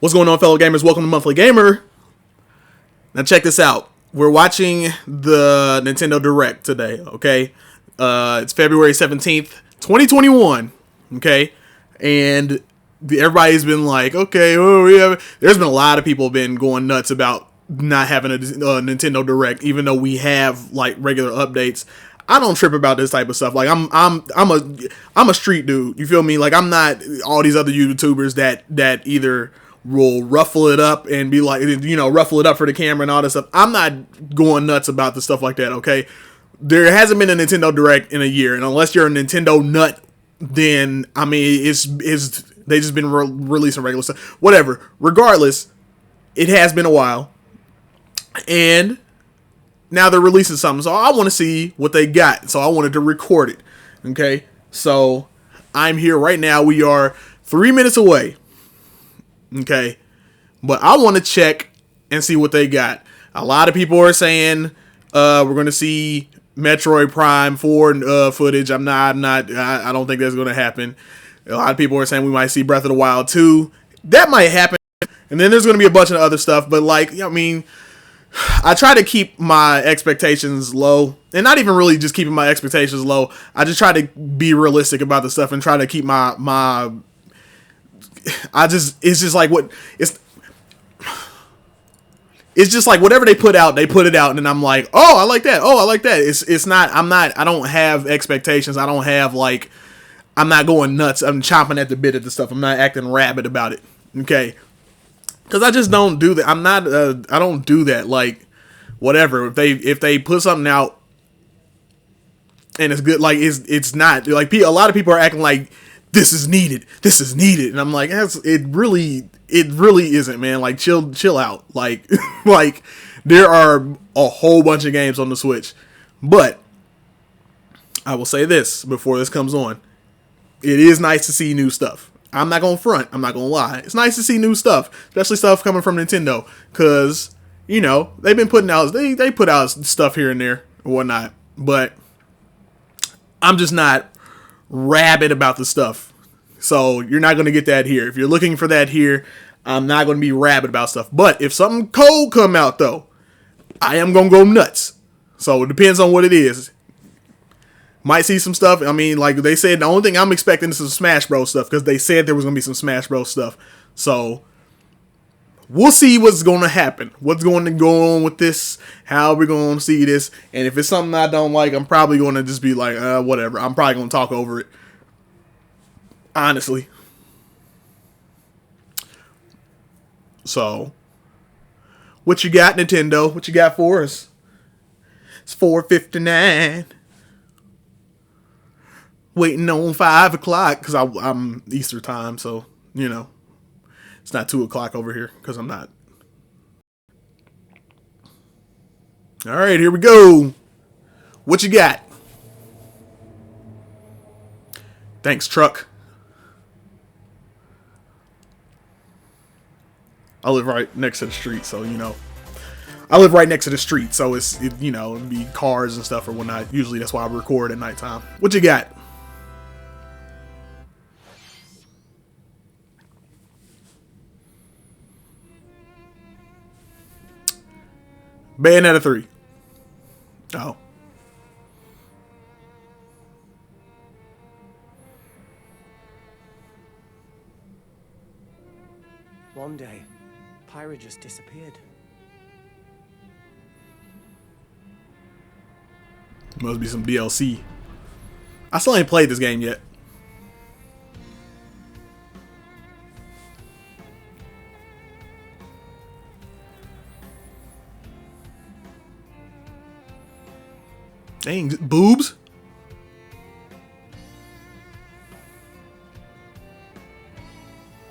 What's going on, fellow gamers? Welcome to Monthly Gamer. Now check this out. We're watching the Nintendo Direct today, okay? It's February 17th, 2021, okay? And everybody's been like, okay, there's been a lot of people been going nuts about not having a Nintendo Direct, even though we have like regular updates. I don't trip about this type of stuff. Like I'm a street dude. You feel me? Like I'm not all these other YouTubers that either will ruffle it up and be like, ruffle it up for the camera and all this stuff. I'm not going nuts about the stuff like that, okay? There hasn't been a Nintendo Direct in a year, and unless you're a Nintendo nut, then, I mean, they just been releasing regular stuff. Whatever. Regardless, it has been a while, and now they're releasing something, so I want to see what they got, so I wanted to record it, okay? So, I'm here right now. We are 3 minutes away. Okay, but I want to check and see what they got. A lot of people are saying we're going to see Metroid Prime 4 footage. I don't think that's going to happen. A lot of people are saying we might see Breath of the Wild 2. That might happen. And then there's going to be a bunch of other stuff. But I try to keep my expectations low. And not even really just keeping my expectations low. I just try to be realistic about the stuff and try to keep it's just like whatever they put out, they put it out, and then I'm like, oh, I like that. Oh, I like that. I don't have expectations. I don't have I'm not going nuts. I'm chomping at the bit at the stuff. I'm not acting rabid about it. Okay. Cause I just don't do that. I don't do that. Like, whatever. If they put something out and it's good, like it's not like a lot of people are acting like, this is needed. And I'm like, it really isn't, man. Like, chill out. Like, there are a whole bunch of games on the Switch. But I will say this before this comes on. It is nice to see new stuff. I'm not going to front. I'm not going to lie. It's nice to see new stuff, especially stuff coming from Nintendo. Because, they've been putting out, they put out stuff here and there and whatnot. But I'm just not rabid about the stuff. So you're not going to get that here. If you're looking for that here, I'm not going to be rabid about stuff. But if something cold come out, though, I am going to go nuts. So it depends on what it is. Might see some stuff. I mean, like they said, the only thing I'm expecting is some Smash Bros. Stuff. Because they said there was going to be some Smash Bros. Stuff. So we'll see what's going to happen. What's going to go on with this. How we're going to see this. And if it's something I don't like, I'm probably going to just be like, whatever. I'm probably going to talk over it. Honestly. So, what you got, Nintendo? What you got for us? It's 4:59. Waiting on 5 o'clock because I'm Easter time, so it's not 2 o'clock over here because I'm not. All right, here we go. What you got? Thanks, truck. I live right next to the street, so I live right next to the street, so it'd be cars and stuff or whatnot. Usually that's why I record at nighttime. What you got? Bayonetta 3. Oh. One day, Pyra just disappeared. Must be some DLC. I still ain't played this game yet. Dang, boobs?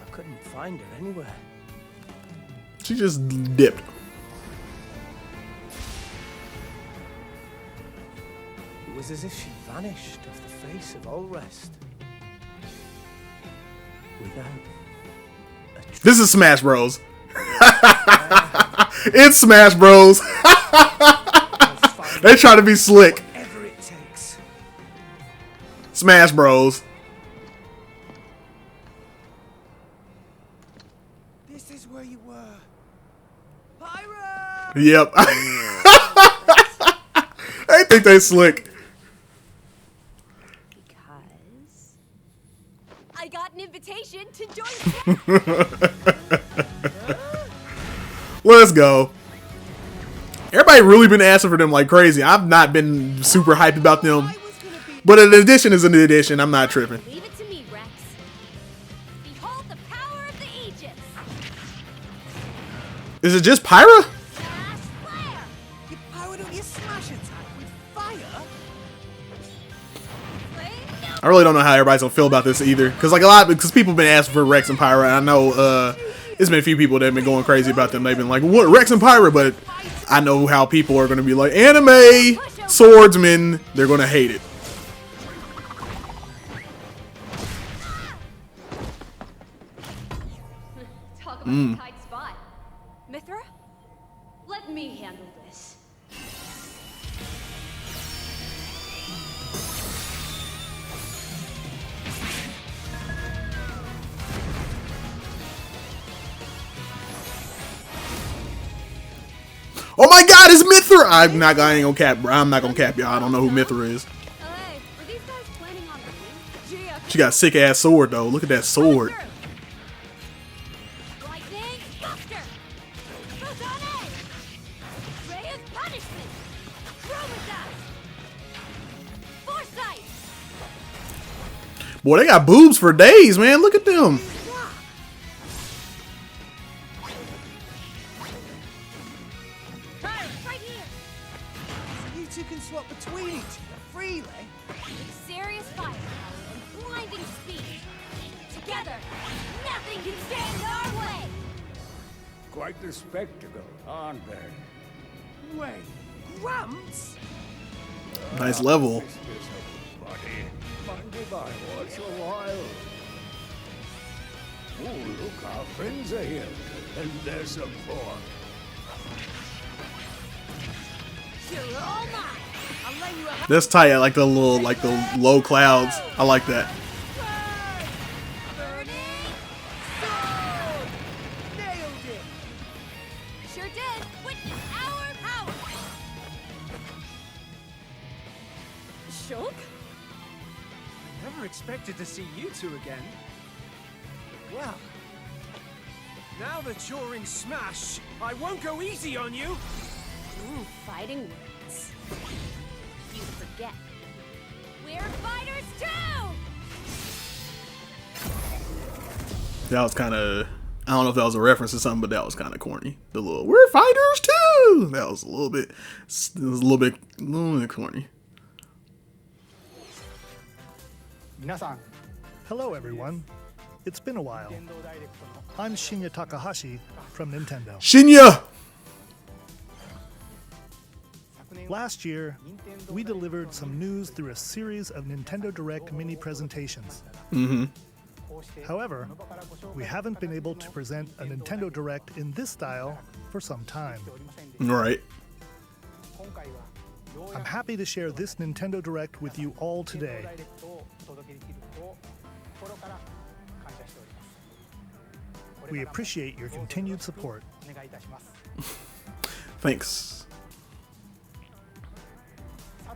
I couldn't find her anywhere. She just dipped. It was as if she vanished off the face of all rest. Without a this is Smash Bros. It's Smash Bros. They try to be slick. Whatever it takes. Smash Bros. This is where you were. Pyra! Yep. I think they slick. Because I got an invitation to join. Let's go. Everybody really been asking for them like crazy. I've not been super hyped about them. But an addition is an addition. I'm not tripping. Leave it to me, Rex. Behold the power of the Aegis. Is it just Pyra? Flash flare. You powered up your smash attack with fire? Flame I really don't know how everybody's gonna feel about this either. Because people have been asking for Rex and Pyra. I know it's been a few people that have been going crazy about them. They've been like, what, Rex and Pyra? But I know how people are gonna be like, anime swordsman. They're gonna hate it. Talk about a tight spot. Mithra, let me handle this. Oh my God, it's Mithra! I ain't gonna cap, bro. I'm not gonna cap y'all. I don't know who Mithra is. Hey, are these guys planning on winning? Gee, I She got a sick ass sword though. Look at that sword. Lightning, Buster! Protone! Ray of Punishment! Chromatus! Foresight! Boy, they got boobs for days, man. Look at them. Right here! So you two can swap between each other freely? With serious firepower and blinding speed. Together, nothing can stand in our way! Quite the spectacle, aren't they? Wait, Gramps? Nice level. This buddy. Mind if I watch a while? Oh, look, our friends are here to lend their support. You're all mine! I'll lay you out. That's tight. I like the low clouds. I like that. Burning Sword! Nailed it! Sure did! Witness our power! Shulk? Never expected to see you two again. Well, now that you're in Smash, I won't go easy on you! Ooh, fighting words. You forget. We're fighters too! That was kind of, I don't know if that was a reference to something, but that was kind of corny. The little, we're fighters too. That was a little bit corny. Hello everyone. It's been a while. I'm Shinya Takahashi from Nintendo. Shinya! Last year, we delivered some news through a series of Nintendo Direct mini presentations. However, we haven't been able to present a Nintendo Direct in this style for some time. Right. I'm happy to share this Nintendo Direct with you all today. We appreciate your continued support. Thanks.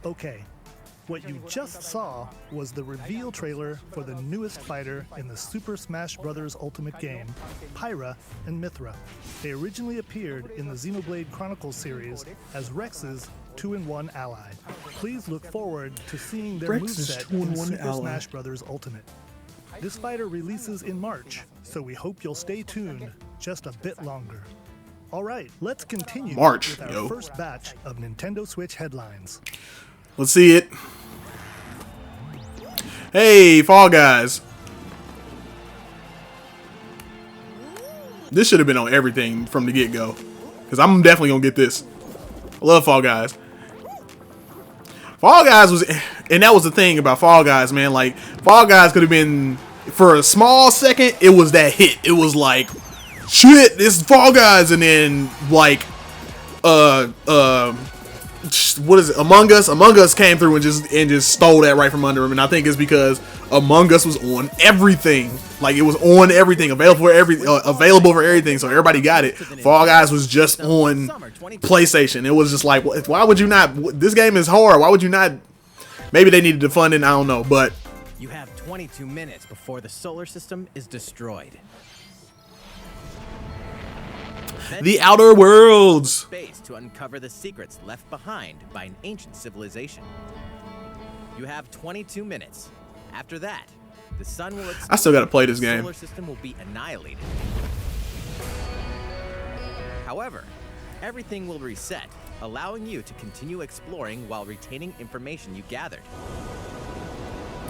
Okay, what you just saw was the reveal trailer for the newest fighter in the Super Smash Bros. Ultimate game, Pyra and Mithra. They originally appeared in the Xenoblade Chronicles series as Rex's 2-in-1 ally. Please look forward to seeing their Rex's moveset in 2-in-1 Super ally. Smash Bros. Ultimate. This fighter releases in March, so we hope you'll stay tuned just a bit longer. Alright, let's continue March, with our yo. first batch of Nintendo Switch headlines. Let's see it. Hey, Fall Guys. This should have been on everything from the get-go. Because I'm definitely going to get this. I love Fall Guys. Fall Guys was... And that was the thing about Fall Guys, man. Like, Fall Guys could have been... For a small second, it was that hit. It was like, shit, this is Fall Guys. And then, like, what is it? Among Us. Among Us came through and just stole that right from under him, and I think it's because Among Us was on everything. Like, it was on everything, available for everything, so everybody got it. Fall Guys was just on PlayStation. It was just like, why would you not? This game is hard. Why would you not? Maybe they needed to fund it. I don't know, but you have 22 minutes before the solar system is destroyed. The Outer Worlds. Space to uncover the secrets left behind by an ancient civilization. You have 22 minutes. After that, the sun will explode. I still gotta play this game. The solar system will be annihilated. However, everything will reset, allowing you to continue exploring while retaining information you gathered.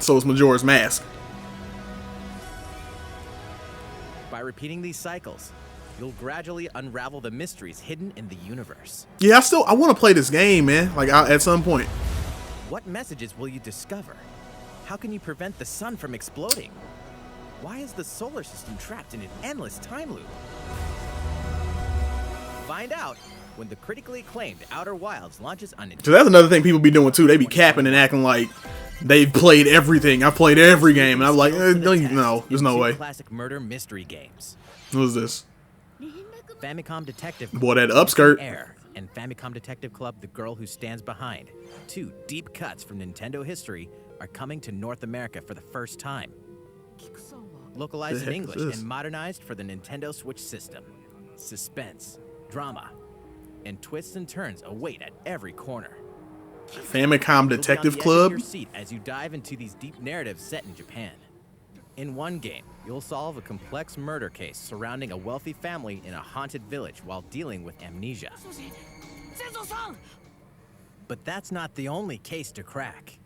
So it's Majora's Mask. By repeating these cycles, you'll gradually unravel the mysteries hidden in the universe. Yeah, I want to play this game, man. Like, at some point. What messages will you discover? How can you prevent the sun from exploding? Why is the solar system trapped in an endless time loop? Find out when the critically acclaimed Outer Wilds launches on Nintendo. So that's another thing people be doing too. They be capping and acting like they've played everything. I've played every game, and I'm like, no, there's no way. Classic murder mystery games. What is this? Famicom Detective Boy, that upskirt. Air and Famicom Detective Club The Girl Who Stands Behind. Two deep cuts from Nintendo history are coming to North America for the first time. Localized in English and modernized for the Nintendo Switch system. Suspense, drama, and twists and turns await at every corner. Famicom Detective Club? Your seat as you dive into these deep narratives set in Japan. In one game, you'll solve a complex murder case surrounding a wealthy family in a haunted village while dealing with amnesia. But that's not the only case to crack.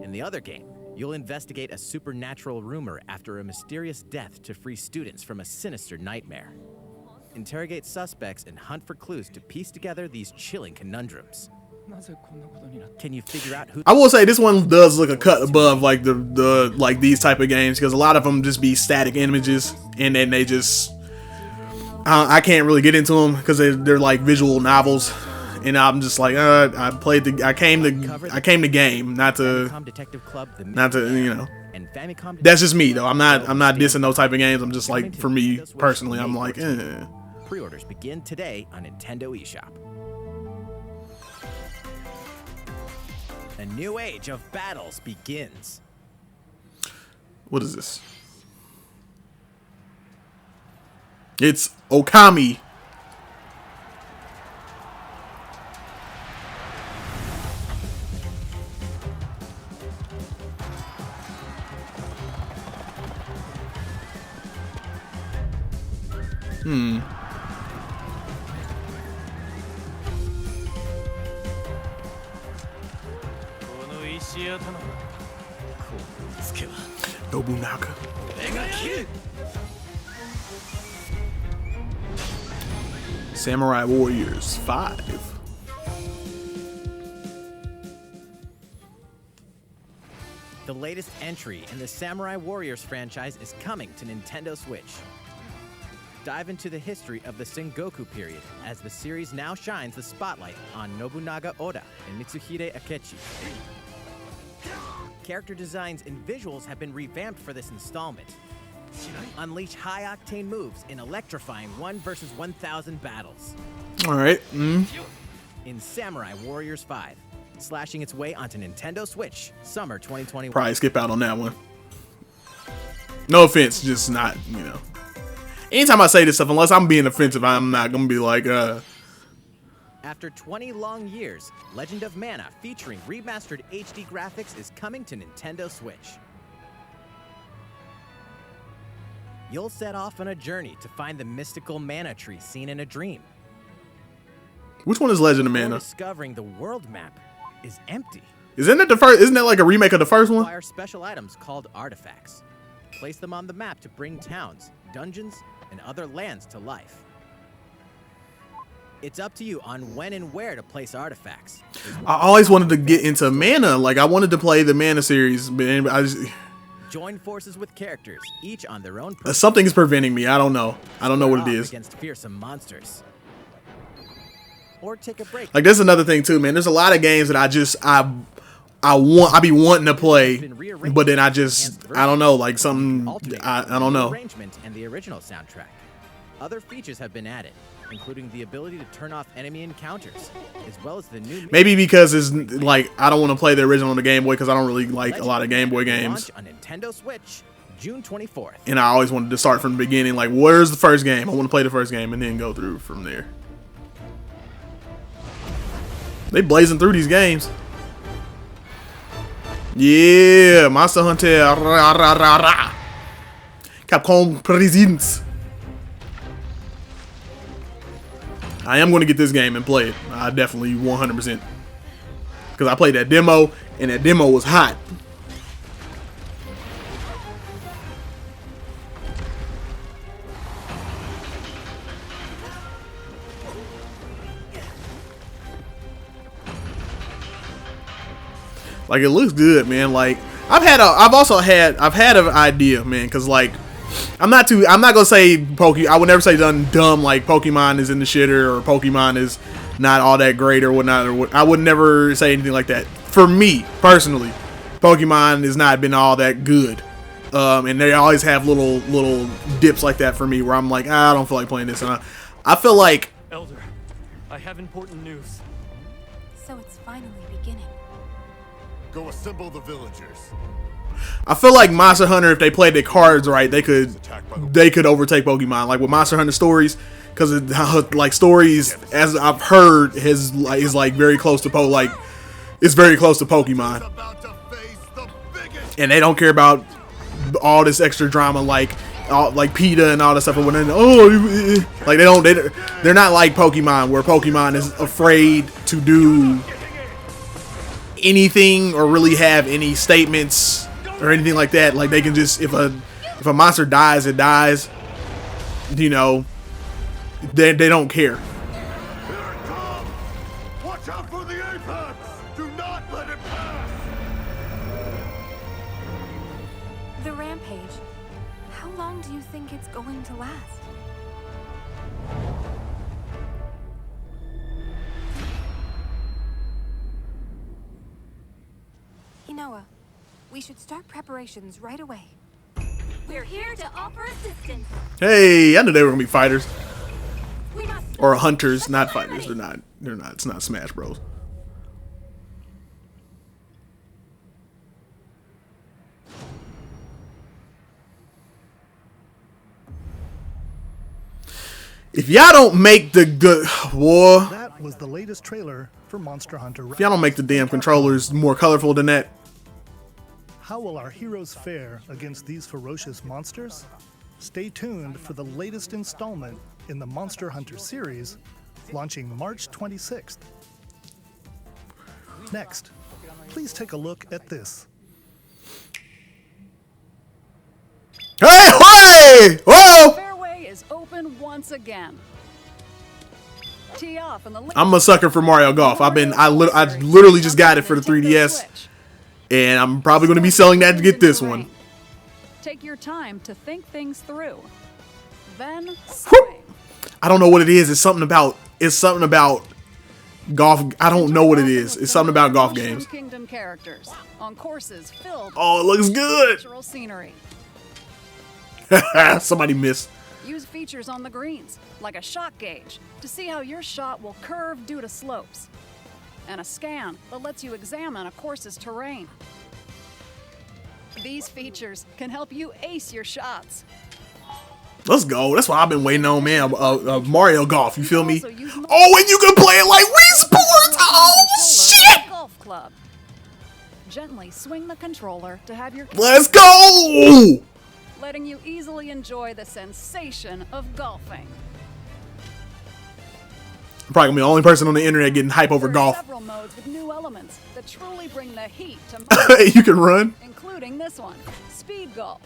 In the other game, you'll investigate a supernatural rumor after a mysterious death to free students from a sinister nightmare. Interrogate suspects and hunt for clues to piece together these chilling conundrums. Can you figure out who? I will say this one does look a cut above like the like these type of games, because a lot of them just be static images, and then they just I can't really get into them because they're like visual novels, and I'm just like I came to game, not to you know. That's just me though. I'm not dissing those type of games. I'm just like, for me personally, I'm like, eh. Pre-orders begin today on Nintendo eShop. A new age of battles begins. What is this? It's Okami. Nobunaga. Samurai Warriors 5. The latest entry in the Samurai Warriors franchise is coming to Nintendo Switch. Dive into the history of the Sengoku period as the series now shines the spotlight on Nobunaga Oda and Mitsuhide Akechi. Character designs and visuals have been revamped for this installment. Unleash high-octane moves in electrifying 1 versus 1,000 battles. All right. In Samurai Warriors 5, slashing its way onto Nintendo Switch, summer 2021. Probably skip out on that one. No offense, just not, you know. Anytime I say this stuff, unless I'm being offensive, I'm not gonna be like, After 20 long years, Legend of Mana featuring remastered HD graphics is coming to Nintendo Switch. You'll set off on a journey to find the mystical mana tree seen in a dream. Which one is Legend of Mana? Discovering the world map is empty. Isn't that like a remake of the first one? Acquire special items called artifacts. Place them on the map to bring towns, dungeons, and other lands to life. It's up to you on when and where to place artifacts. I always wanted to get into Mana. Like, I wanted to play the Mana series, but Join forces with characters, each on their own. Something is preventing me. I don't know. I don't know what it is. Against fearsome monsters. Or take a break. Like, there's another thing too, man. There's a lot of games that I be wanting to play, but then I don't know, like something I don't know. Arrangement and the original soundtrack. Other features have been added, including the ability to turn off enemy encounters, as well as the new. Maybe because it's like I don't want to play the original on the Game Boy because I don't really like a lot of Game Boy games. On Nintendo Switch, June 24th. And I always wanted to start from the beginning. Like, where's the first game? I want to play the first game and then go through from there. They blazing through these games. Yeah, Monster Hunter. Capcom Presents. I am going to get this game and play it. I definitely 100%. Because I played that demo, and that demo was hot. Like, it looks good, man. Like, I've had an idea, man, because like I'm not gonna say I would never say dumb like Pokemon is in the shitter or Pokemon is not all that great or whatnot, I would never say anything like that. For me personally, Pokemon has not been all that good, and they always have little dips like that for me where I'm like, I don't feel like playing this, and I feel like Elder, I have important news. So it's finally beginning. Go assemble the villagers. I feel like Monster Hunter, if they played their cards right, they could overtake Pokemon. Like with Monster Hunter Stories, because like Stories, as I've heard, is like very close to it's very close to Pokemon, and they don't care about all this extra drama like PETA and all that stuff. Or when like they're not like Pokemon, where Pokemon is afraid to do anything or really have any statements or anything like that. Like they can just, if a monster dies, it dies. You know, they don't care. Here it comes! Watch out for the apex! Do not let it pass! The rampage. How long do you think it's going to last? Inoa, we should start preparations right away. We're here to offer assistance. Hey, I knew they were gonna be fighters We must or hunters, not fighters. They're not. It's not Smash Bros. If y'all don't make the good war, That was the latest trailer for Monster Hunter. if y'all don't make the damn controllers more colorful than that, How will our heroes fare against these ferocious monsters? Stay tuned for the latest installment in the Monster Hunter series, launching March 26th. Next, please take a look at this. hey, whoa! Fairway is open once again. Tee off in the I'm a sucker for Mario Golf. I literally just got it for the 3DS, and I'm probably going to be selling that to get this one. Take your time to think things through. Then Whoop. swing. I don't know what it is. It's something about golf. I don't know what it is. It's something about golf Mushroom games. Kingdom characters on courses filled Oh, it looks with good. natural scenery. Somebody missed. Use features on the greens, like a shot gauge, to see how your shot will curve due to slopes. And a scan that lets you examine a course's terrain. These features can help you ace your shots. Let's go. That's what I've been waiting on, man. Mario Golf. You feel me? Oh, and you can play it like Wii Sports. Oh, shit. Golf club. Gently swing the controller to have your Let's go. letting you easily enjoy the sensation of golfing. I'm probably gonna be the only person on the internet getting hype over There are golf. several modes with new elements that truly bring the heat to You can run. including this one, speed golf.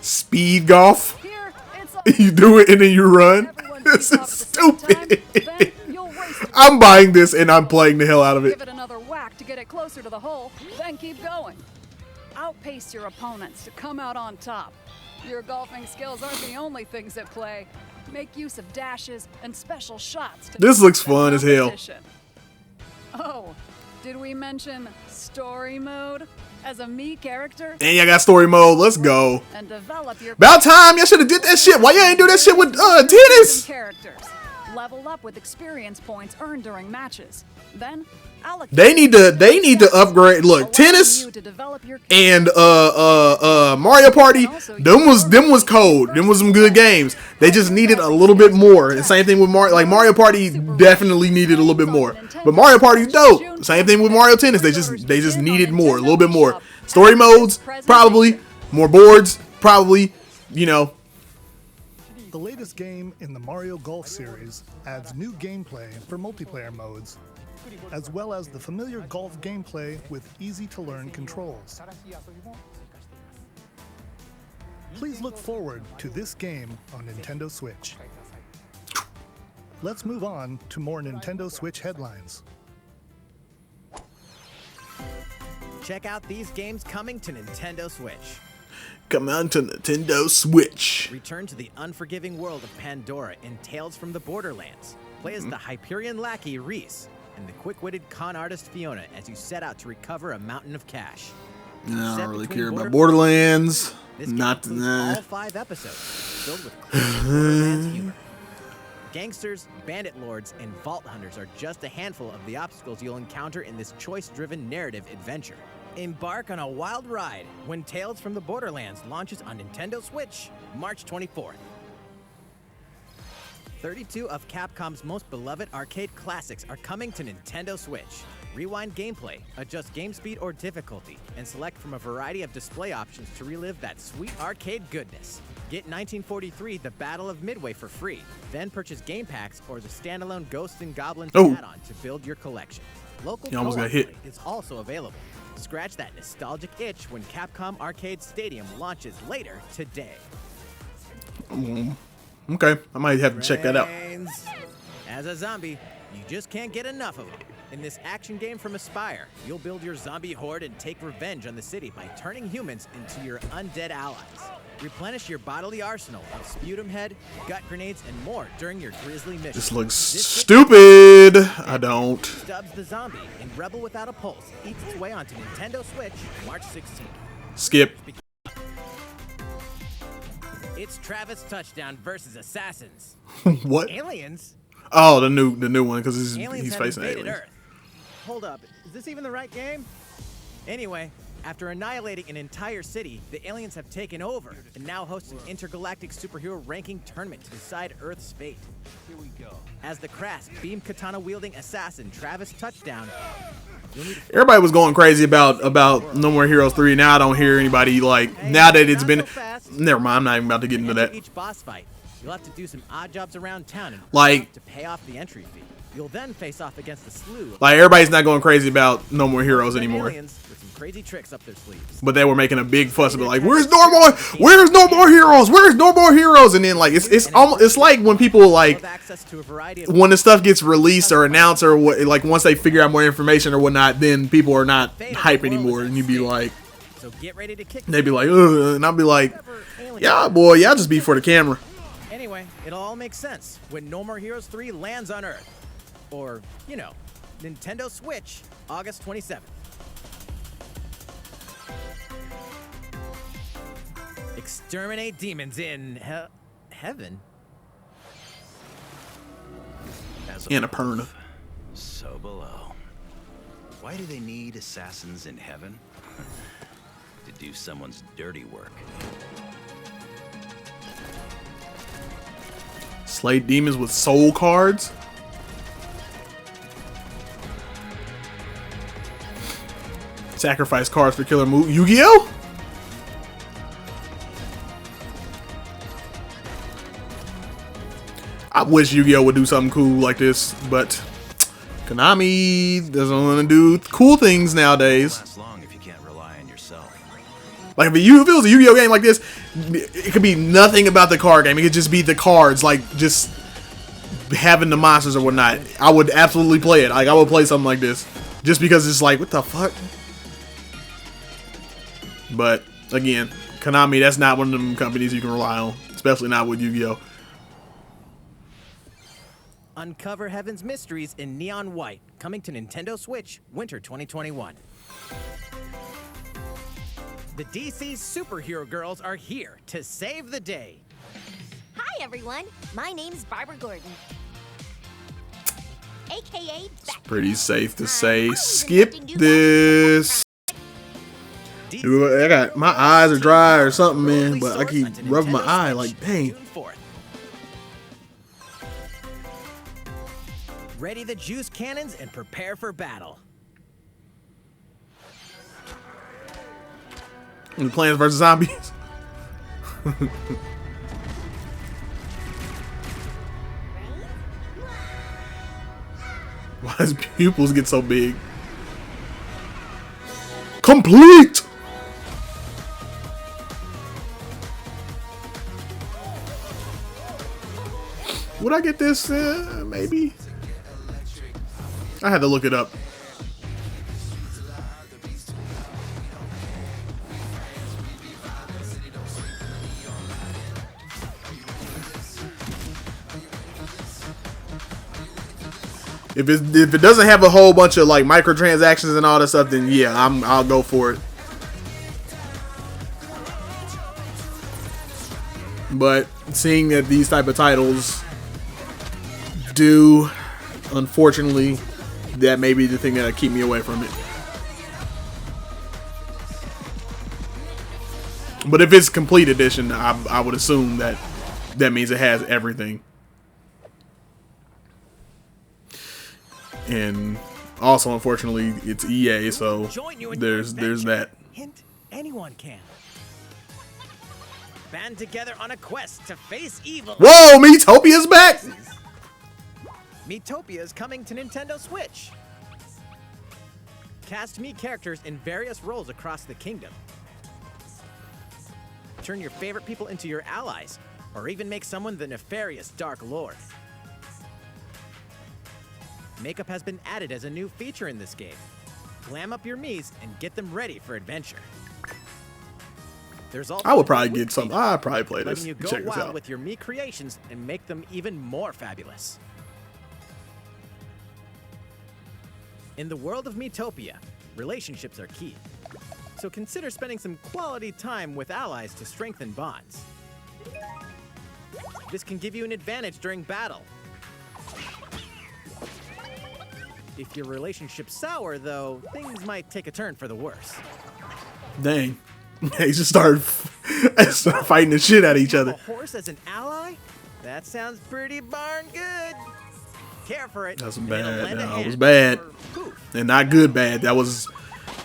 Speed golf. Here, it's all You do it and then you run. everyone This keeps up is at the same time, stupid. then you'll race the I'm buying this and I'm playing the hell out of it. Give it another whack to get it closer to the hole, then keep going. outpace your opponents to come out on top. Your golfing skills aren't the only things at play. Make use of dashes and special shots. This looks fun as hell. Oh, did we mention story mode? As a Mii character? And y'all got story mode. Let's go. And develop your About time. Y'all should have did that shit. Why y'all ain't do that shit with tennis? Characters. Level up with experience points earned during matches. Then they need to upgrade. Look, tennis and Mario Party. Them was cold. Them was some good games. They just needed a little bit more. And same thing with Mario. Like Mario Party definitely needed a little bit more. But Mario Party's dope. Same thing with Mario Tennis. They just needed more, a little bit more. Story modes, probably. More boards, probably. You know. The latest game in the Mario Golf series adds new gameplay for multiplayer modes, as well as the familiar golf gameplay with easy-to-learn controls. Please look forward to this game on Nintendo Switch. Let's move on to more Nintendo Switch headlines. Check out these games coming to Nintendo Switch. Come on to Nintendo Switch. Return to the unforgiving world of Pandora in Tales from the Borderlands. Play as the Hyperion lackey Reese and the quick-witted con artist Fiona as you set out to recover a mountain of cash. I don't really care about Borderlands. Not all 5 episodes filled with Borderlands humor. Gangsters, bandit lords, and vault hunters are just a handful of the obstacles you'll encounter in this choice-driven narrative adventure. Embark on a wild ride when Tales from the Borderlands launches on Nintendo Switch, March 24th. 32 of Capcom's most beloved arcade classics are coming to Nintendo Switch. Rewind gameplay, adjust game speed or difficulty, and select from a variety of display options to relive that sweet arcade goodness. Get 1943 The Battle of Midway for free, then purchase game packs or the standalone Ghosts and Goblins add-on to build your collection. Local almost got hit. is also available. Scratch that nostalgic itch when Capcom Arcade Stadium launches later today. Okay, I might have to check that out. As a zombie, you just can't get enough of them. In this action game from Aspyr, you'll build your zombie horde and take revenge on the city by turning humans into your undead allies. Replenish your bodily arsenal of sputum head, gut grenades, and more during your grisly mission. This looks stupid. I don't. Stubbs the Zombie in Rebel Without a Pulse eats its way onto Nintendo Switch March 16th. Skip. It's Travis Touchdown versus Assassins. What? Aliens? Oh, the new one because he's have facing invaded aliens. Earth. Hold up, is this even the right game? Anyway, after annihilating an entire city, the aliens have taken over and now host an intergalactic superhero ranking tournament to decide Earth's fate. Here we go. As the crass beam katana wielding assassin Travis Touchdown. Everybody was going crazy about No More Heroes 3. Now I don't hear anybody like now that it's been. Never mind. I'm not even about to get into that. Each boss fight, you'll have to do some odd jobs around town and like to pay off the entry fee. You'll then face off against a slew. Like everybody's not going crazy about No More Heroes anymore. With some crazy tricks up their sleeves. But they were making a big fuss about like, where's No More Heroes? Where's No More Heroes? And then like it's almost it's like when people like when the stuff gets released or announced or what, like once they figure out more information or whatnot, then people are not hype anymore. And you'd be like, so get ready to kick. They'd be like, ugh, and I'd be like, yeah, boy, y'all just be for the camera. Anyway, it'll all make sense when No More Heroes 3 lands on Earth. Or, you know, Nintendo Switch, August 27th. Exterminate demons in heaven. Annapurna. So below. Why do they need assassins in heaven? To do someone's dirty work. Slay demons with soul cards. Sacrifice cards for killer move. Yu-Gi-Oh? I wish Yu-Gi-Oh would do something cool like this, but Konami doesn't want to do cool things nowadays. Like if it was a Yu-Gi-Oh game like this, it could be nothing about the card game. It could just be the cards, like just having the monsters or whatnot. I would absolutely play it. Like I would play something like this, just because it's like, what the fuck? But again, Konami, that's not one of them companies you can rely on, especially not with Yu-Gi-Oh. Uncover Heaven's mysteries in neon white, coming to Nintendo Switch, winter 2021. The DC superhero girls are here to save the day. Hi, everyone. My name's Barbara Gordon. AKA Bat. Pretty safe to say, skip this. Dude, I got my eyes are dry or something, man. But I keep rubbing my eye like, dang. June 4th. Ready the juice cannons and prepare for battle. Plants vs. Zombies. Why does pupils get so big? Complete! Would I get this? Maybe. I had to look it up. If it doesn't have a whole bunch of like microtransactions and all that stuff, then yeah, I'll go for it. But seeing that these type of titles do, unfortunately, that may be the thing that'll keep me away from it. But if it's complete edition, I would assume that means it has everything. And also, unfortunately, it's EA, so there's that. Hint, anyone can. Band together on a quest to face evil. Whoa, Miitopia's back! Miitopia is coming to Nintendo Switch. Cast Mii characters in various roles across the kingdom. Turn your favorite people into your allies, or even make someone the nefarious Dark Lord. Makeup has been added as a new feature in this game. Glam up your Miis and get them ready for adventure. There's also I would probably get some. I'd probably play this. letting you go Check this wild out. with your Mii creations and make them even more fabulous. In the world of Miitopia, relationships are key. So consider spending some quality time with allies to strengthen bonds. This can give you an advantage during battle. If your relationship's sour, though, things might take a turn for the worse. Dang. They just started fighting the shit out of each A other. horse as an ally? That sounds pretty darn good. Care for it. That's and bad. it'll lend a No, it hand, was bad. or poof. And not good bad. That was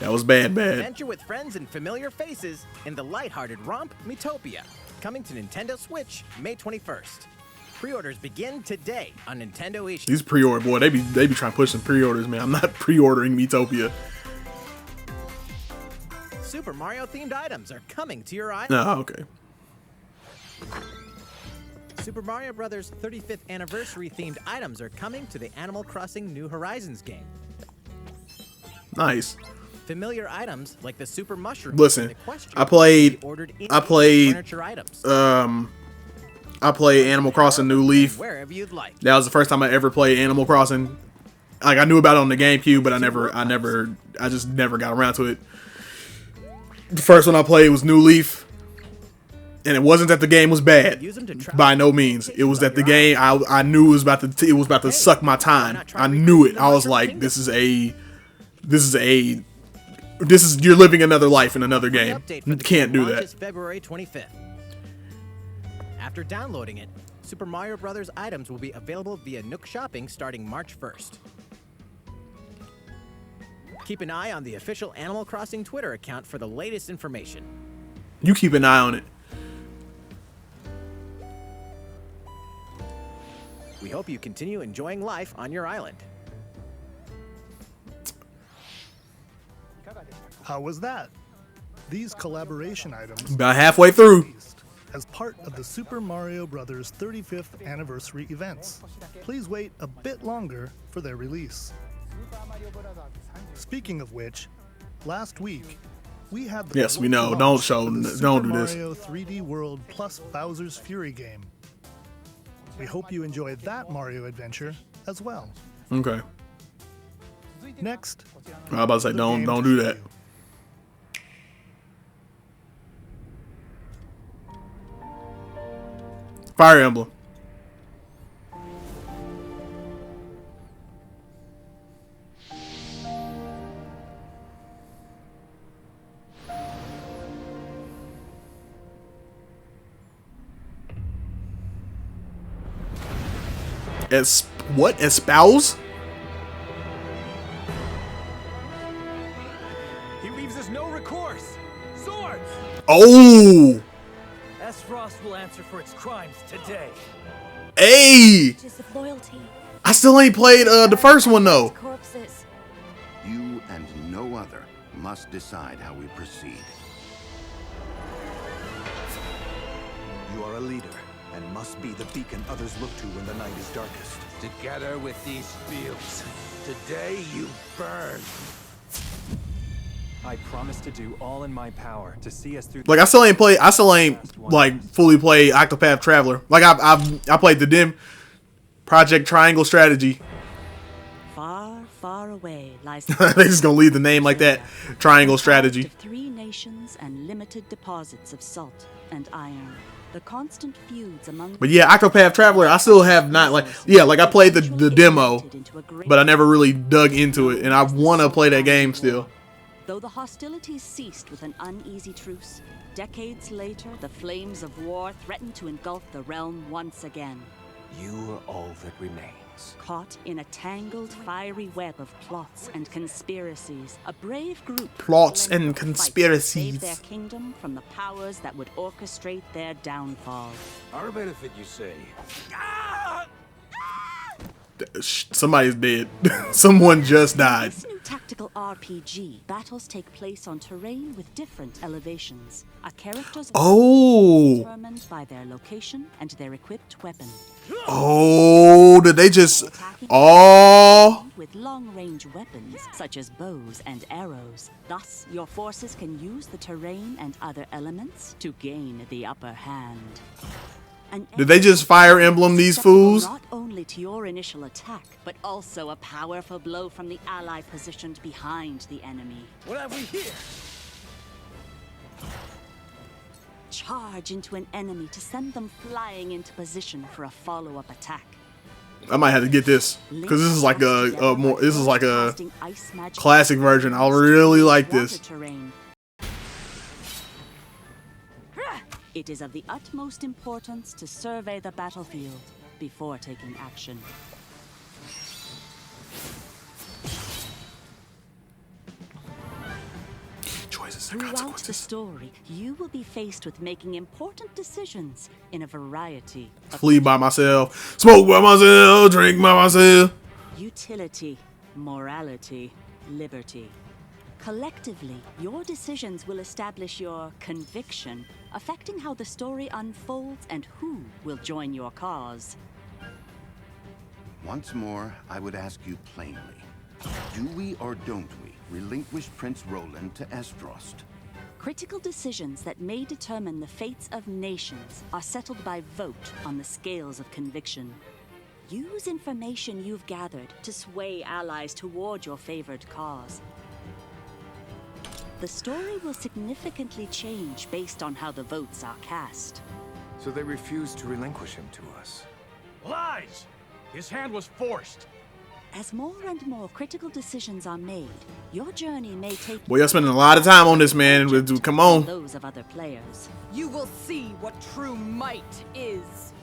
bad. Adventure with friends and familiar faces in the lighthearted romp Miitopia. Coming to Nintendo Switch May 21st. Pre-orders begin today on Nintendo eShop. These pre-order, boy, they be trying to push some pre-orders, man. I'm not pre-ordering Miitopia. Super Mario themed items are coming to your island. No, okay. Super Mario Bros. 35th anniversary themed items are coming to the Animal Crossing New Horizons game. Nice. Familiar items like the Super Mushroom. Listen, and Equestrian I played furniture items. I played Animal Crossing New Leaf. Wherever you'd like. That was the first time I ever played Animal Crossing. Like, I knew about it on the GameCube, but I just never got around to it. The first one I played was New Leaf, and it wasn't that the game was bad. By no means. It was that the game I knew it was about to suck my time. I knew it. I was like, you're living another life in another game. You can't do that. February 25th. After downloading it, Super Mario Bros. Items will be available via Nook Shopping starting March 1st. Keep an eye on the official Animal Crossing Twitter account for the latest information. You keep an eye on it. We hope you continue enjoying life on your island. How was that? These collaboration items About halfway through. released as part of the Super Mario Bros. 35th anniversary events. Please wait a bit longer for their release. Speaking of which, last week, we have the Yes, we know. Don't show. for the Don't Super do this. Mario 3D World plus Bowser's Fury game. We hope you enjoy that Mario adventure as well. Okay. Next, I was about to say, the don't game do to that. show you. Fire Emblem. What? Espouse? He leaves us no recourse. Swords! Oh! Frost will answer for its crimes today. Hey! Just of loyalty. I still ain't played the first one though. Corpses. You and no other must decide how we proceed. You are a leader, and must be the beacon others look to when the night is darkest. Together with these fields, today you burn. I promise to do all in my power to see us through. Like I still ain't like fully played Octopath Traveler. Like I played the dim Project Triangle Strategy. Far, far away lies They just gonna leave the name like that. Triangle Strategy. 3 nations and limited deposits of salt and iron. The constant feuds among. But yeah, Octopath Traveler, I still have not like I played the demo, but I never really dug into it, and I want to play that game still. Though the hostilities ceased with an uneasy truce, decades later the flames of war threatened to engulf the realm once again. You are all that remains. Caught in a tangled, fiery web of plots and conspiracies, a brave group Plots led and the fight to conspiracies. save their kingdom from the powers that would orchestrate their downfall. Our benefit, you say? Somebody's dead. Someone just died. This new tactical RPG, battles take place on terrain with different elevations. A character's Oh. is determined by their location and their equipped weapon. Oh, did they just? Oh. With long-range weapons such as bows and arrows. Thus, your forces can use the terrain and other elements to gain the upper hand. Did they just Fire Emblem these fools? Not only to your initial attack, but also a powerful blow from the ally positioned behind the enemy. What have we here? Charge into an enemy to send them flying into position for a follow-up attack. I might have to get this because this is like a classic version. I really like this. It is of the utmost importance to survey the battlefield before taking action. Choices and Throughout the consequences. story, you will be faced with making important decisions in a variety of Flee by myself, smoke by myself, drink by myself. utility, morality, liberty. Collectively, your decisions will establish your conviction, affecting how the story unfolds and who will join your cause. Once more, I would ask you plainly. Do we or don't we relinquish Prince Roland to Esfrost? Critical decisions that may determine the fates of nations are settled by vote on the scales of conviction. Use information you've gathered to sway allies toward your favored cause. The story will significantly change based on how the votes are cast. So they refuse to relinquish him to us. Lies! His hand was forced. As more and more critical decisions are made, your journey may take Boy, y'all spending a lot of time on this, man. Come on. those of other players. You will see what true might is.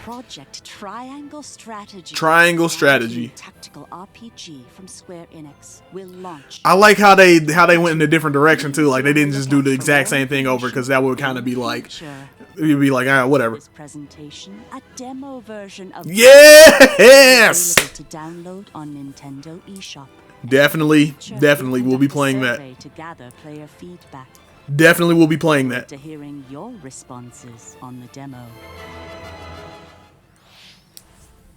Project Triangle Strategy. Triangle Strategy. Tactical RPG from Square Enix will launch. I like how they went in a different direction too. Like they didn't just do the exact same thing over because that would kind of be like you'd be like, whatever. This presentation, a demo version of Yes! available to download on Nintendo eShop. Definitely we'll be playing that. Survey to gather player feedback. Definitely will be playing that. To hearing your responses on the demo.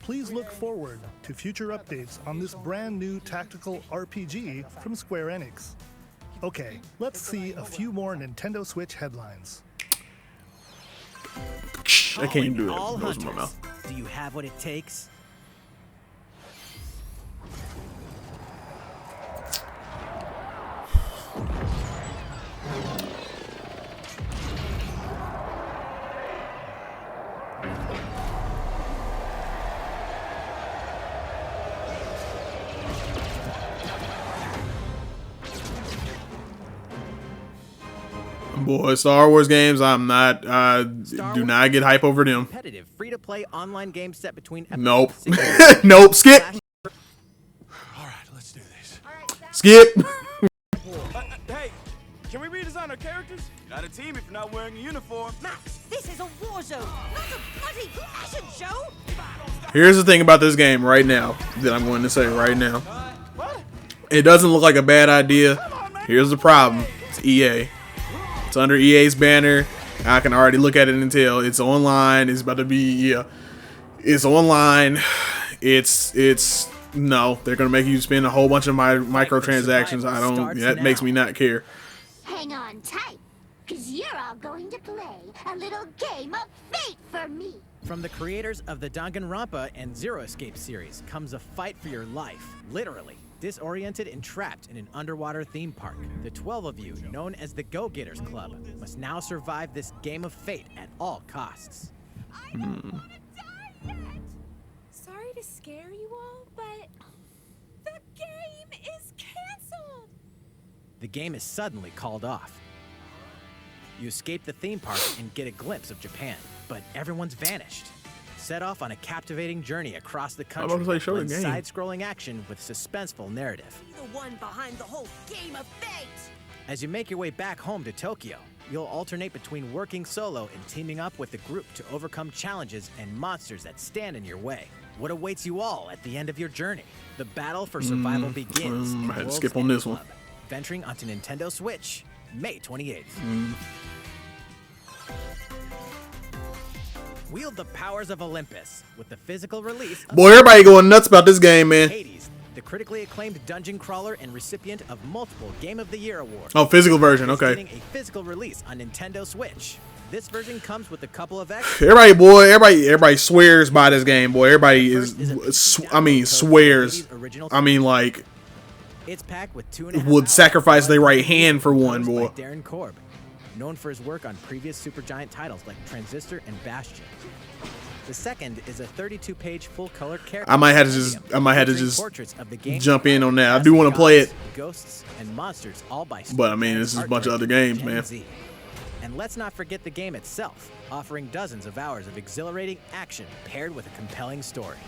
Please look forward to future updates on this brand new tactical RPG from Square Enix. Okay, let's see a few more Nintendo Switch headlines. I can't do that. All Nose in my hunters, mouth. do you have what it takes? Boy, Star Wars games, I'm not. Do not get hype over them. Competitive, free-to-play online game set between Nope. episodes. Nope. Skip. All right, let's do this. Skip. Hey, can we redesign our characters? You're not a team if you're not wearing a uniform. Max, this is a war zone, not a bloody fashion show! Here's the thing about this game right now that I'm going to say right now. What? It doesn't look like a bad idea. Here's the problem. It's EA. It's under EA's banner. I can already look at it and tell it's online. It's about to be, it's online. It's no. They're gonna make you spend a whole bunch of microtransactions. I don't. That makes me not care. Hang on tight, cause you're all going to play a little game of fate for me. From the creators of the Danganronpa and Zero Escape series comes a fight for your life, literally. Disoriented and trapped in an underwater theme park, the 12 of you, known as the Go-Getters Club, must now survive this game of fate at all costs. I don't want to die yet. Sorry to scare you all, but the game is canceled. The game is suddenly called off. You escape the theme park and get a glimpse of Japan, but everyone's vanished. Set off on a captivating journey across the country, with side-scrolling action with suspenseful narrative. The one behind the whole game of fate. As you make your way back home to Tokyo, you'll alternate between working solo and teaming up with the group to overcome challenges and monsters that stand in your way. What awaits you all at the end of your journey? The battle for survival begins. I had to skip on this one. Venturing onto Nintendo Switch, May 28th. Wield the powers of Olympus with the physical release of Boy, everybody going nuts about this game, man. Hades, the critically acclaimed dungeon crawler and recipient of multiple Game of the Year awards. Oh, physical version, is okay. getting a physical release on Nintendo Switch. This version comes with a couple of extras. Everybody swears by this game, boy. Everybody swears. I mean, like, It's packed with 2.5 would hours sacrifice their right of hand for one, composed boy. by Darren Korb, known for his work on previous Supergiant titles like Transistor and Bastion. The second is a 32-page full-color character. I might have to just jump in on that. I do want to play it, Ghosts and monsters all by but I mean, this is a bunch of other games, man. And let's not forget the game itself, offering dozens of hours of exhilarating action paired with a compelling story.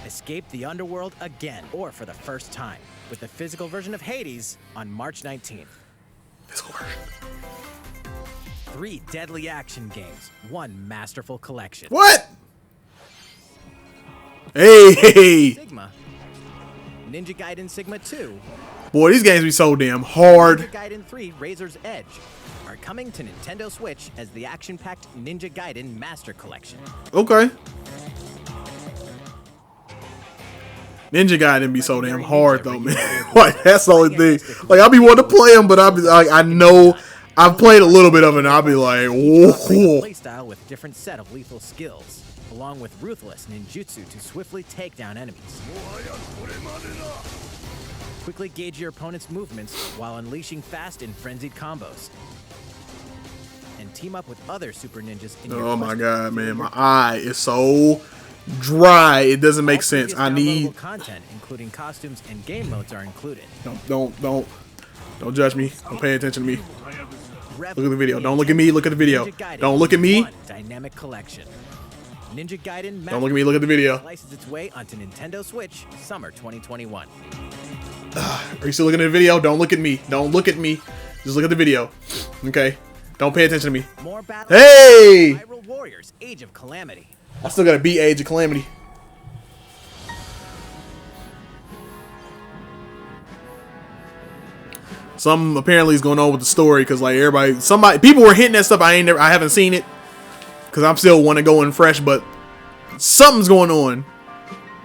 Escape the underworld again, or for the first time, with the physical version of Hades on March 19th. Physical version. 3 deadly action games, 1 masterful collection. What? Hey! Sigma, Ninja Gaiden Sigma 2, Boy, these games be so damn hard. Ninja Gaiden 3 Razor's Edge are coming to Nintendo Switch as the action-packed Ninja Gaiden Master Collection. Okay. Ninja Gaiden be so damn hard though, man. Like, that's the only thing. Like, I'll be wanting to play them, but I'll be like, I know I've played a little bit of it, and I'll be like, whoa. Playstyle with different set of lethal skills, along with ruthless ninjutsu to swiftly take down enemies. Quickly gauge your opponent's movements while unleashing fast and frenzied combos. And team up with other super ninjas in your Oh my quest god, to man, my your eye is so dry. It doesn't make sense. I need. downloadable content, including costumes and game modes, are included. Don't judge me. Don't pay attention to me. Look at the video. Don't look at me. Look at the video. Don't look at me. Dynamic collection. Ninja Gaiden. Don't look at me. Look at the video. Slices its way onto Nintendo Switch, summer 2021. Are you still looking at the video? Don't look at me. Don't look at me. Just look at the video. Okay. Don't pay attention to me. More battles. Hey! Hyrule Warriors: Age of Calamity. I still gotta beat Age of Calamity. Something apparently is going on with the story because like people were hitting that stuff. I haven't seen it because I'm still want to go in fresh, but something's going on.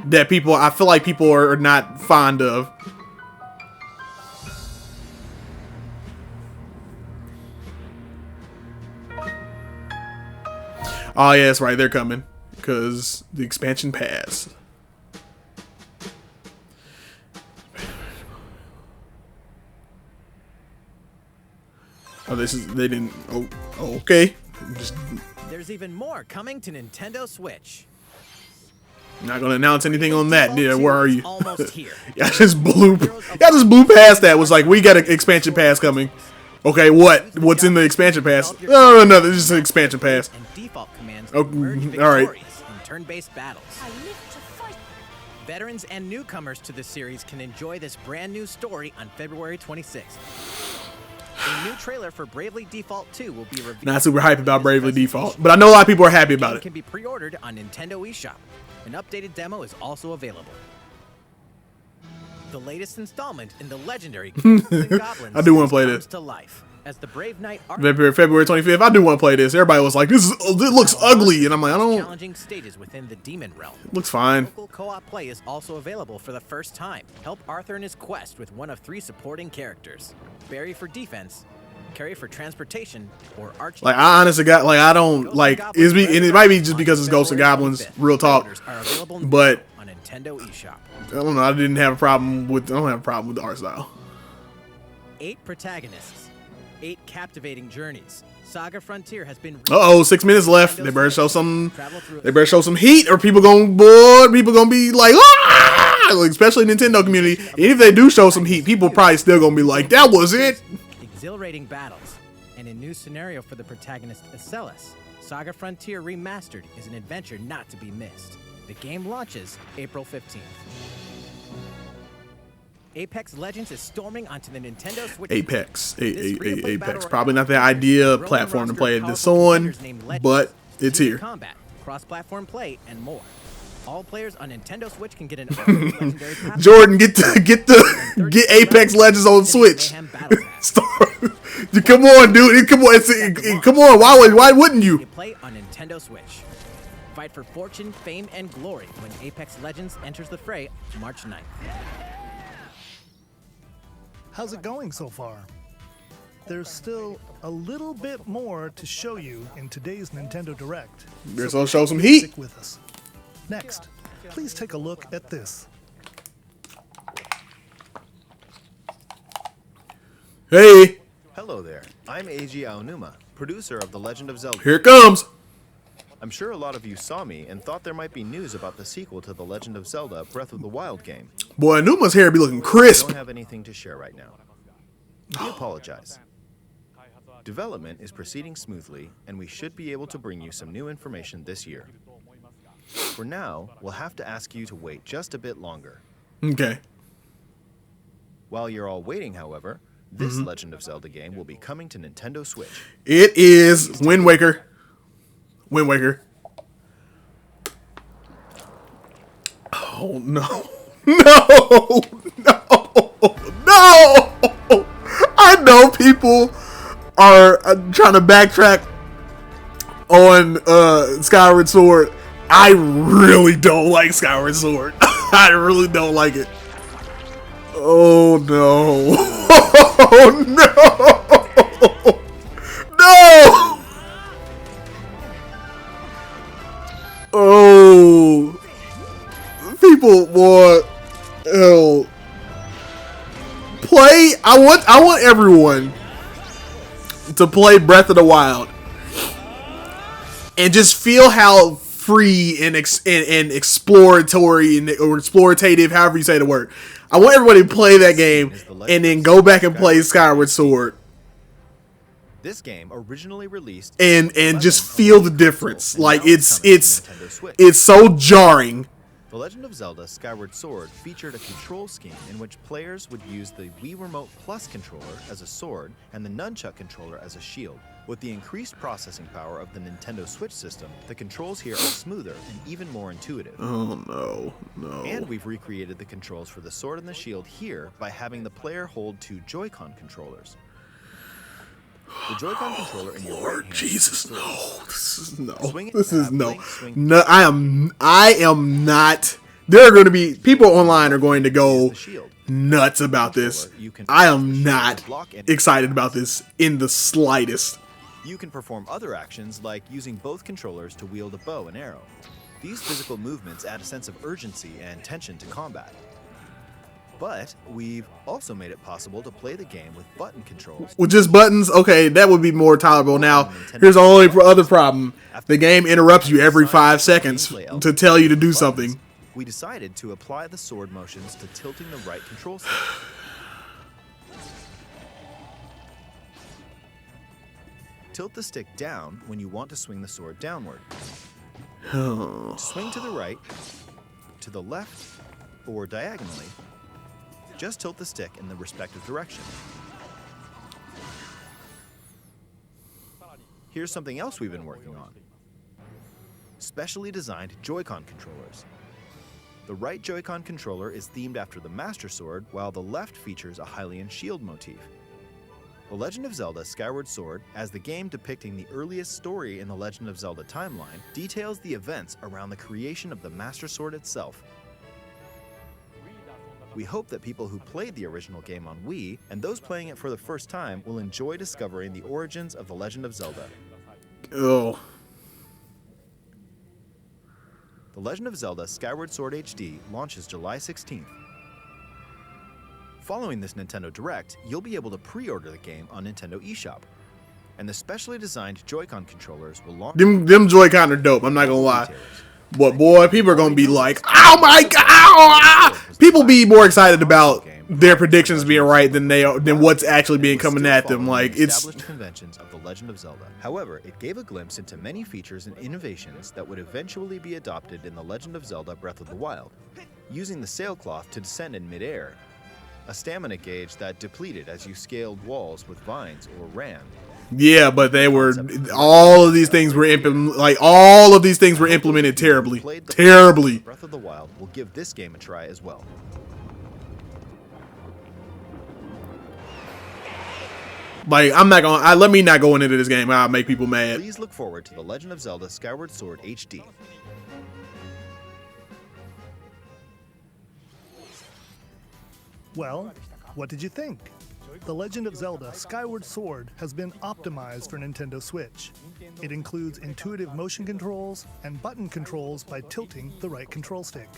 that I feel like people are not fond of. Oh yeah, that's right. They're coming because the expansion pass. Oh, they didn't. Oh, okay. There's even more coming to Nintendo Switch. Not gonna announce anything on that. Yeah, where are you? Almost here. Y'all just blew past that. Was like, we got an expansion pass coming. Okay, what? What's in the expansion pass? Oh, no, this is an expansion pass. And default commands Oh, all right. in turn-based battles. Veterans and newcomers to the series can enjoy this brand new story on February 26th. A new trailer for Bravely Default 2 will be revealed. Not super hype about Bravely Default, but I know a lot of people are happy about it. Can be pre-ordered on Nintendo eShop. An updated demo is also available. The latest installment in the legendary Ghosts and Goblins I do want to play comes this. to life as the Brave Knight February 25th. I do want to play this. Everybody was like, it looks ugly," and I'm like, I don't. Challenging stages within the demon realm. Looks fine. Local co-op play is also available for the first time. Help Arthur in his quest with one of 3 supporting characters: Barry for defense, Carrie for transportation, or Archie. Like, I honestly got, like, I don't like. And it might be just because it's Ghosts and Goblins, real talk. But on Nintendo eShop. I don't know. I don't have a problem with the art style. 8 protagonists, 8 captivating journeys. Saga Frontier has been. 6 minutes left. They better show some. They better show some heat, or people gonna be like, ah! Like, especially Nintendo community. And if they do show some heat, people probably still gonna be like, that was it. Exhilarating battles, and a new scenario for the protagonist Acellus. Saga Frontier Remastered is an adventure not to be missed. The game launches April 15th. Apex Legends is storming onto the Nintendo Switch. Apex. Probably not the ideal platform to play this on, but it's here. Combat, cross-platform play, and more. All players on Nintendo Switch can get an legendary pass. Jordan, get Apex Legends on Switch. Come on, dude. Come on. Come on. Why wouldn't you? Play on Nintendo Switch. Fight for fortune, fame, and glory when Apex Legends enters the fray March 9th. How's it going so far? There's still a little bit more to show you in today's Nintendo Direct. Better so show some heat. Stick with us. Next, please take a look at this. Hey. Hello there. I'm Eiji Aonuma, producer of The Legend of Zelda. Here it comes. I'm sure a lot of you saw me and thought there might be news about the sequel to The Legend of Zelda Breath of the Wild game. Boy, Anuma's hair be looking crisp. I don't have anything to share right now. We apologize. Development is proceeding smoothly, and we should be able to bring you some new information this year. For now, we'll have to ask you to wait just a bit longer. Okay. While you're all waiting, however, this Legend of Zelda game will be coming to Nintendo Switch. It is Wind Waker. Wind Waker. Oh, no. No! No! No! I know people are trying to backtrack on Skyward Sword. I really don't like Skyward Sword. I really don't like it. Oh, no. Oh, no! No! Oh, people, boy, hell, play. I want everyone to play Breath of the Wild and just feel how free and exploratory or explorative, however you say the word. I want everybody to play that game and then go back and play Skyward Sword. This game originally released and just feel the difference. Like it's so jarring. The Legend of Zelda Skyward Sword featured a control scheme in which players would use the Wii Remote Plus controller as a sword and the Nunchuck controller as a shield. With the increased processing power of the Nintendo Switch system, the controls here are smoother and even more intuitive. Oh no, no. And we've recreated the controls for the sword and the shield here by having the player hold 2 Joy-Con controllers. The Joy-Con controller in your right hand. Jesus, no. This is no. This is no. No, I am not there are going to be people online are going to go nuts about this. I am not excited about this in the slightest. You can perform other actions like using both controllers to wield a bow and arrow. These physical movements add a sense of urgency and tension to combat. But we've also made it possible to play the game with button controls. With just buttons? Okay, that would be more tolerable. Now, here's the only other problem. The game interrupts you every 5 seconds to tell you to do something. We decided to apply the sword motions to tilting the right control stick. Tilt the stick down when you want to swing the sword downward. Swing to the right, to the left, or diagonally. Just tilt the stick in the respective direction. Here's something else we've been working on. Specially designed Joy-Con controllers. The right Joy-Con controller is themed after the Master Sword, while the left features a Hylian shield motif. The Legend of Zelda Skyward Sword, as the game depicting the earliest story in the Legend of Zelda timeline, details the events around the creation of the Master Sword itself. We hope that people who played the original game on Wii and those playing it for the first time will enjoy discovering the origins of The Legend of Zelda. Oh. The Legend of Zelda Skyward Sword HD launches July 16th. Following this Nintendo Direct, you'll be able to pre-order the game on Nintendo eShop. And the specially designed Joy-Con controllers will launch... Them Joy-Con are dope, I'm not gonna lie. But boy, people are gonna be like, oh my god! Ah! People be more excited about their predictions being right than what's actually being coming at them. Like, it's established conventions of The Legend of Zelda. However, it gave a glimpse into many features and innovations that would eventually be adopted in The Legend of Zelda Breath of the Wild. Using the sailcloth to descend in midair, a stamina gauge that depleted as you scaled walls with vines or ran. Yeah, but all of these things were implemented terribly. Terribly. Breath of the Wild will give this game a try as well. Like, let me not go into this game. I'll make people mad. Please look forward to The Legend of Zelda Skyward Sword HD. Well, what did you think? The Legend of Zelda Skyward Sword has been optimized for Nintendo Switch. It includes intuitive motion controls and button controls by tilting the right control stick.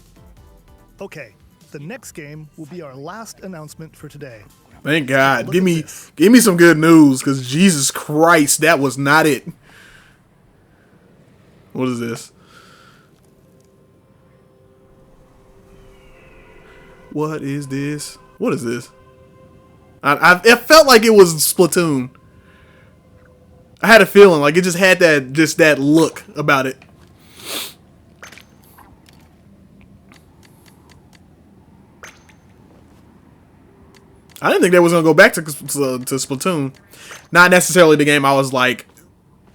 Okay, the next game will be our last announcement for today. Thank God. Give me some good news, because Jesus Christ, that was not it. What is this? What is this? What is this? It felt like it was Splatoon. I had a feeling like it just had that look about it. I didn't think they was gonna go back to Splatoon. Not necessarily the game I was like,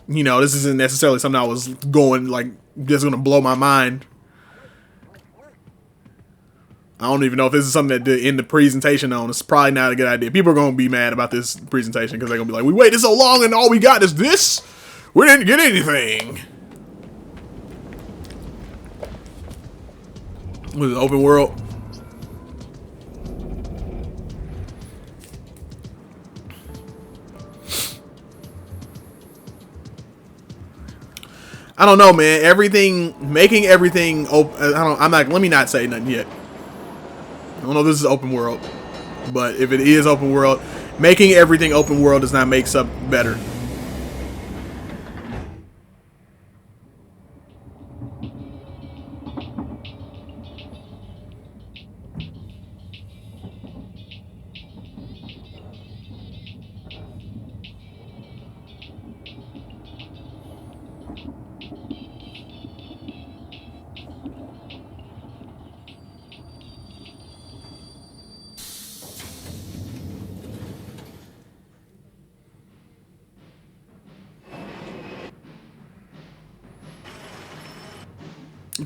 this isn't necessarily something I was going like just gonna blow my mind. I don't even know if this is something that in the presentation on. It's probably not a good idea. People are going to be mad about this presentation because they're going to be like, we waited so long and all we got is this? We didn't get anything. What is it, open world? I don't know, man. Making everything open. Let me not say nothing yet. I don't know if this is open world, but if it is open world, making everything open world does not make something better.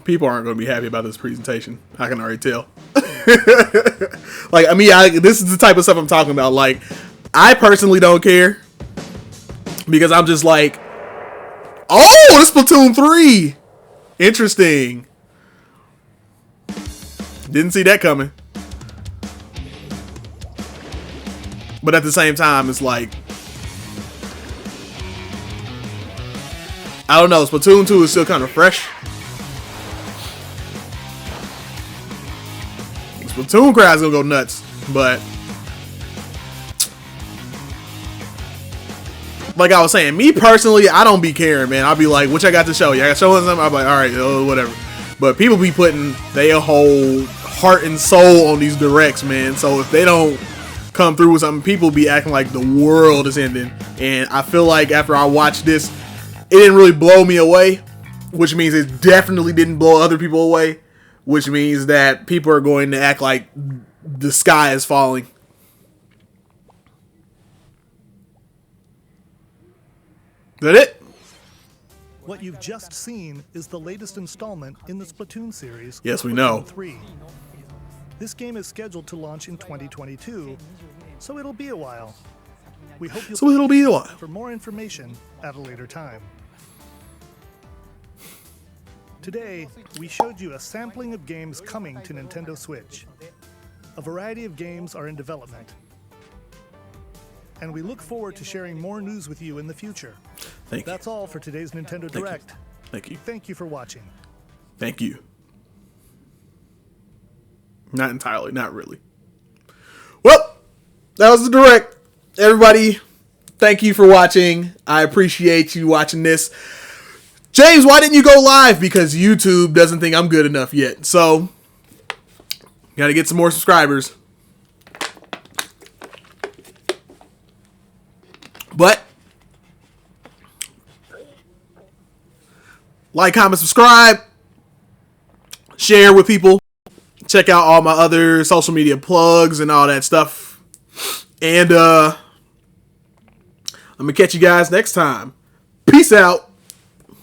People aren't going to be happy about this presentation. I can already tell. This is the type of stuff I'm talking about. Like, I personally don't care because I'm just like, oh, this Splatoon 3. Interesting. Didn't see that coming. But at the same time, it's like, I don't know. Splatoon 2 is still kind of fresh. Splatoon crowd's gonna go nuts, but like I was saying, me personally, I don't be caring, man. I'll be like, what I got to show you? I got to show them something. I'm like, all right, whatever. But people be putting their whole heart and soul on these directs, man. So if they don't come through with something, people be acting like the world is ending. And I feel like after I watched this, it didn't really blow me away, which means it definitely didn't blow other people away, which means that people are going to act like the sky is falling. Is that it? What you've just seen is the latest installment in the Splatoon series. Yes, we know. Splatoon 3. This game is scheduled to launch in 2022, so it'll be a while. We hope you'll So it'll be a while. for more information at a later time. Today, we showed you a sampling of games coming to Nintendo Switch. A variety of games are in development. And we look forward to sharing more news with you in the future. Thank you. That's all for today's Nintendo Direct. Thank you. Thank you for watching. Thank you. Not entirely, not really. Well, that was the Direct. Everybody, thank you for watching. I appreciate you watching this. James, why didn't you go live? Because YouTube doesn't think I'm good enough yet. So, got to get some more subscribers. But, like, comment, subscribe, share with people. Check out all my other social media plugs and all that stuff. And I'm going to catch you guys next time. Peace out.